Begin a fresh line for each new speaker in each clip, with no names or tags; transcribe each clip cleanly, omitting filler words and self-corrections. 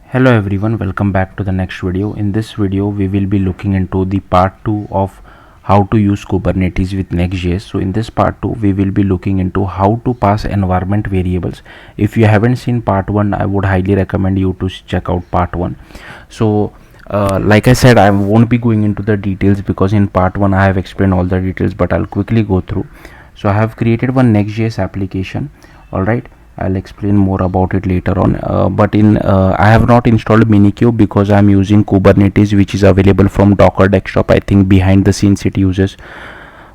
Hello everyone, welcome back to the next video. In this video we will be looking into the part 2 of how to use Kubernetes with NextJS. So in this part 2 we will be looking into how to pass environment variables. If you haven't seen part 1, I would highly recommend you to check out part 1. So like I said, I won't be going into the details because in part 1 I have explained all the details, but I'll quickly go through. So I have created one NextJS application. Alright, I'll explain more about it later on, but I have not installed Minikube because I'm using Kubernetes, which is available from Docker desktop. I think behind the scenes it uses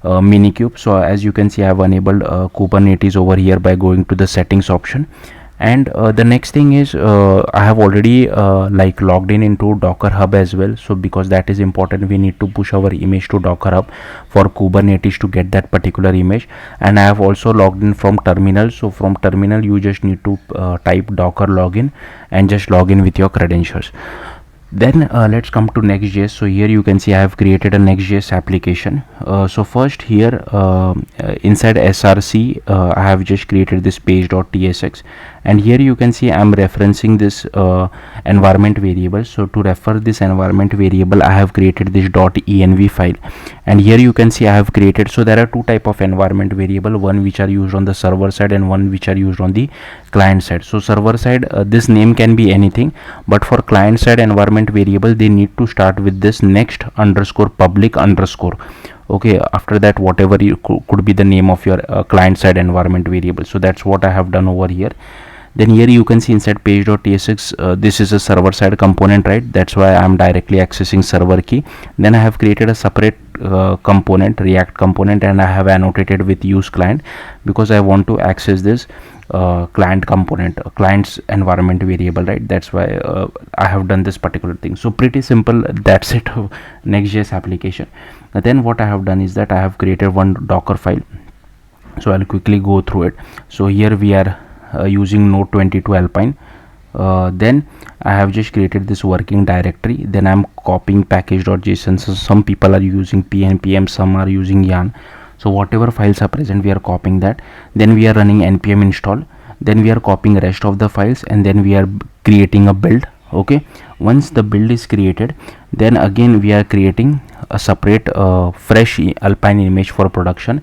Minikube. So as you can see, I have enabled Kubernetes over here by going to the settings option. And the next thing is I have already logged in into Docker Hub as well. So because that is important, we need to push our image to Docker Hub for Kubernetes to get that particular image. And I have also logged in from terminal. So from terminal you just need to type docker login and just log in with your credentials. Then let's come to NextJS. So here you can see I have created a NextJS application. So first here inside src I have just created this page.tsx, and here you can see I'm referencing this environment variable. So to refer this environment variable, I have created this .env file, and here you can see I have created, so there are two type of environment variable, one which are used on the server side and one which are used on the client side. So server side, this name can be anything, but for client side environment variable they need to start with this next underscore public underscore. Okay, after that whatever you could be the name of your client side environment variable. So that's what I have done over here. Then here you can see inside page.tsx, this is a server side component, right? That's why I'm directly accessing server key. Then I have created a separate component, React component, and I have annotated with use client because I want to access this client component, client's environment variable, right? That's why I have done this particular thing. So pretty simple, that's it. NextJS application. Then what I have done is that I have created one Docker file. So I'll quickly go through it. So here we are using node 22 alpine. Then I have just created this working directory. Then I'm copying package.json. So some people are using pnpm, some are using yarn. So whatever files are present, we are copying that. Then we are running npm install. Then we are copying rest of the files, and then we are creating a build. Okay, once the build is created, then again we are creating a separate fresh alpine image for production,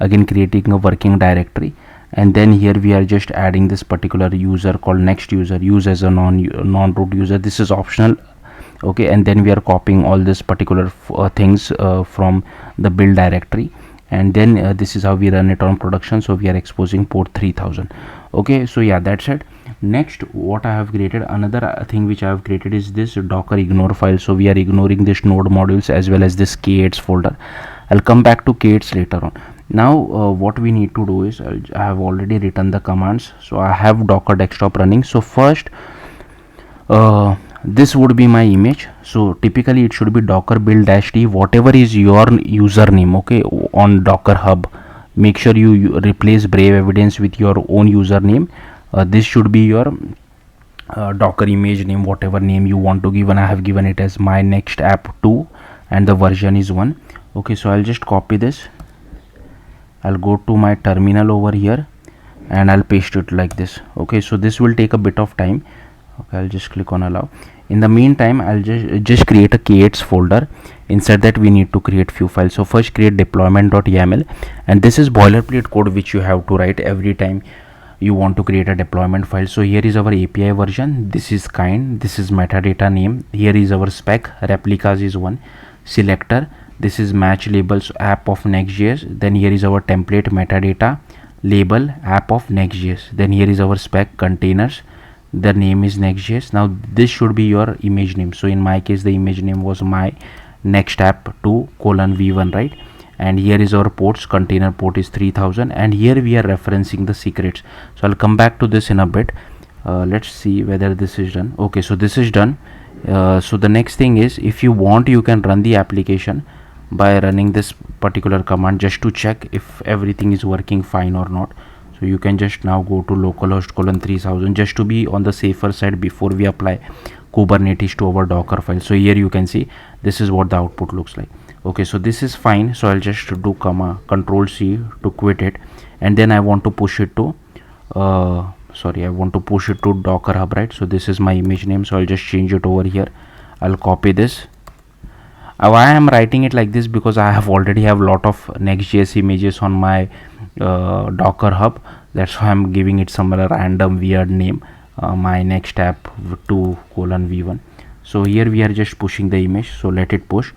again creating a working directory. And then here we are just adding this particular user called next user, use as a non-root user. This is optional. Okay, and then we are copying all this particular things from the build directory, and then this is how we run it on production. So we are exposing port 3000. Okay, so yeah, that's it. Next, what I have created, another thing which I have created is this docker ignore file. So we are ignoring this node modules as well as this k8s folder. I'll come back to k8s later on. Now what we need to do is, I have already written the commands. So I have docker desktop running. So first this would be my image. So typically it should be docker build -t, whatever is your username. Okay, on Docker Hub, make sure you replace Brave Evidence with your own username. This should be your docker image name, whatever name you want to give, and I have given it as my next app 2 and the version is 1. Okay, so I'll just copy this. I'll go to my terminal over here and I'll paste it like this. Okay, so this will take a bit of time. Okay, I'll just click on allow. In the meantime, I'll just create a k8s folder. Inside that we need to create few files. So first create deployment.yaml, and this is boilerplate code which you have to write every time you want to create a deployment file. So here is our API version, this is kind, this is metadata name, here is our spec, replicas is 1, selector, this is match labels app of NextJS. Then here is our template metadata label app of NextJS. Then here is our spec containers, the name is NextJS. Now this should be your image name. So in my case the image name was my next app 2 v1, right? And here is our ports, container port is 3000, and here we are referencing the secrets. So I'll come back to this in a bit. Let's see whether this is done. Okay, so this is done. So the next thing is, if you want, you can run the application by running this particular command just to check if everything is working fine or not. So you can just now go to localhost :3000 just to be on the safer side before we apply Kubernetes to our Docker file. So here you can see this is what the output looks like. Okay, so this is fine. So I'll just do Control C to quit it, and then I want to push it to sorry, I want to push it to Docker Hub, right? So this is my image name, so I'll just change it over here. I'll copy this. Why I am writing it like this, because I have already have lot of Next.js images on my Docker Hub. That's why I'm giving it some random weird name, my next app 2:v1. So here we are just pushing the image, so let it push.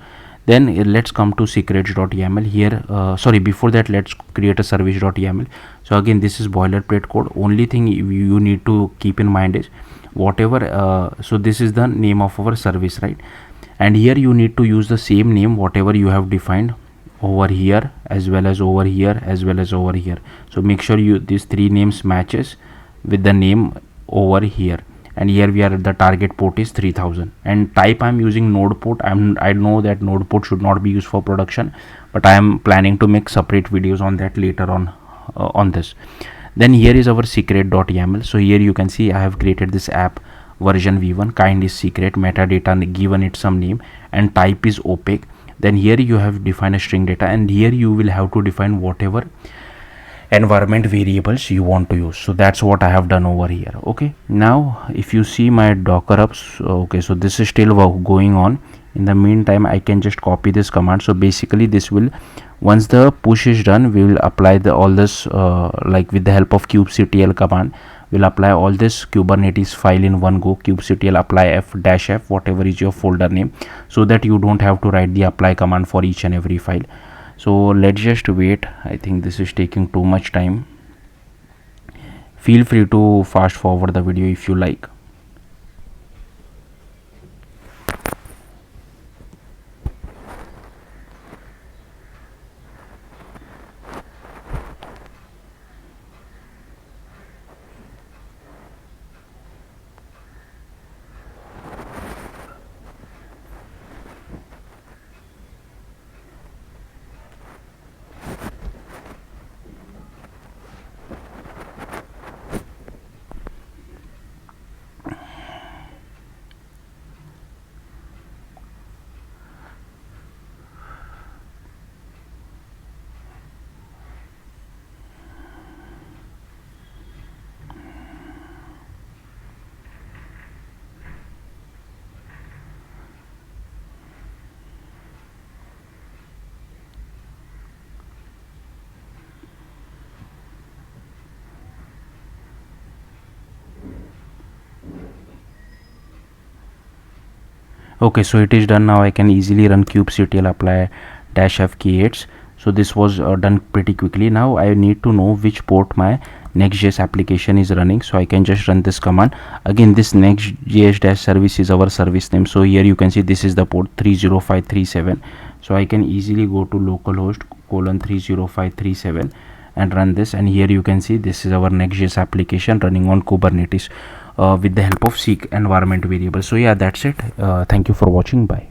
Then let's come to secrets.yaml here. Sorry, before that let's create a service.yaml. So again, this is boilerplate code. Only thing you need to keep in mind is whatever so this is the name of our service, right? And here you need to use the same name whatever you have defined over here, as well as over here, as well as over here. So make sure you these three names matches with the name over here. And here we are at the target port is 3000, and type I'm using node port. I know that node port should not be used for production, but I am planning to make separate videos on that later on this. Then here is our secret.yaml. so here you can see I have created this app version v1, kind is secret, metadata given it some name, and type is opaque. Then here you have defined a string data, and here you will have to define whatever environment variables you want to use. So that's what I have done over here. Okay, now if you see my Docker apps, okay, so this is still going on. In the meantime, I can just copy this command. So basically this will, once the push is done, we will apply the all this like with the help of kubectl command, we'll apply all this Kubernetes file in one go. Kubectl apply f-f whatever is your folder name, so that you don't have to write the apply command for each and every file. So let's just wait. I think this is taking too much time. Feel free to fast forward the video if you like. Okay, so it is done. Now I can easily run kubectl apply -f creates. So this was done pretty quickly. Now I need to know which port my Next.js application is running, so I can just run this command. Again, this Next.js service is our service name, so here you can see this is the port 30537. So I can easily go to localhost :30537 and run this, and here you can see this is our Next.js application running on Kubernetes with the help of seek environment variable. So yeah, that's it. Thank you for watching. Bye.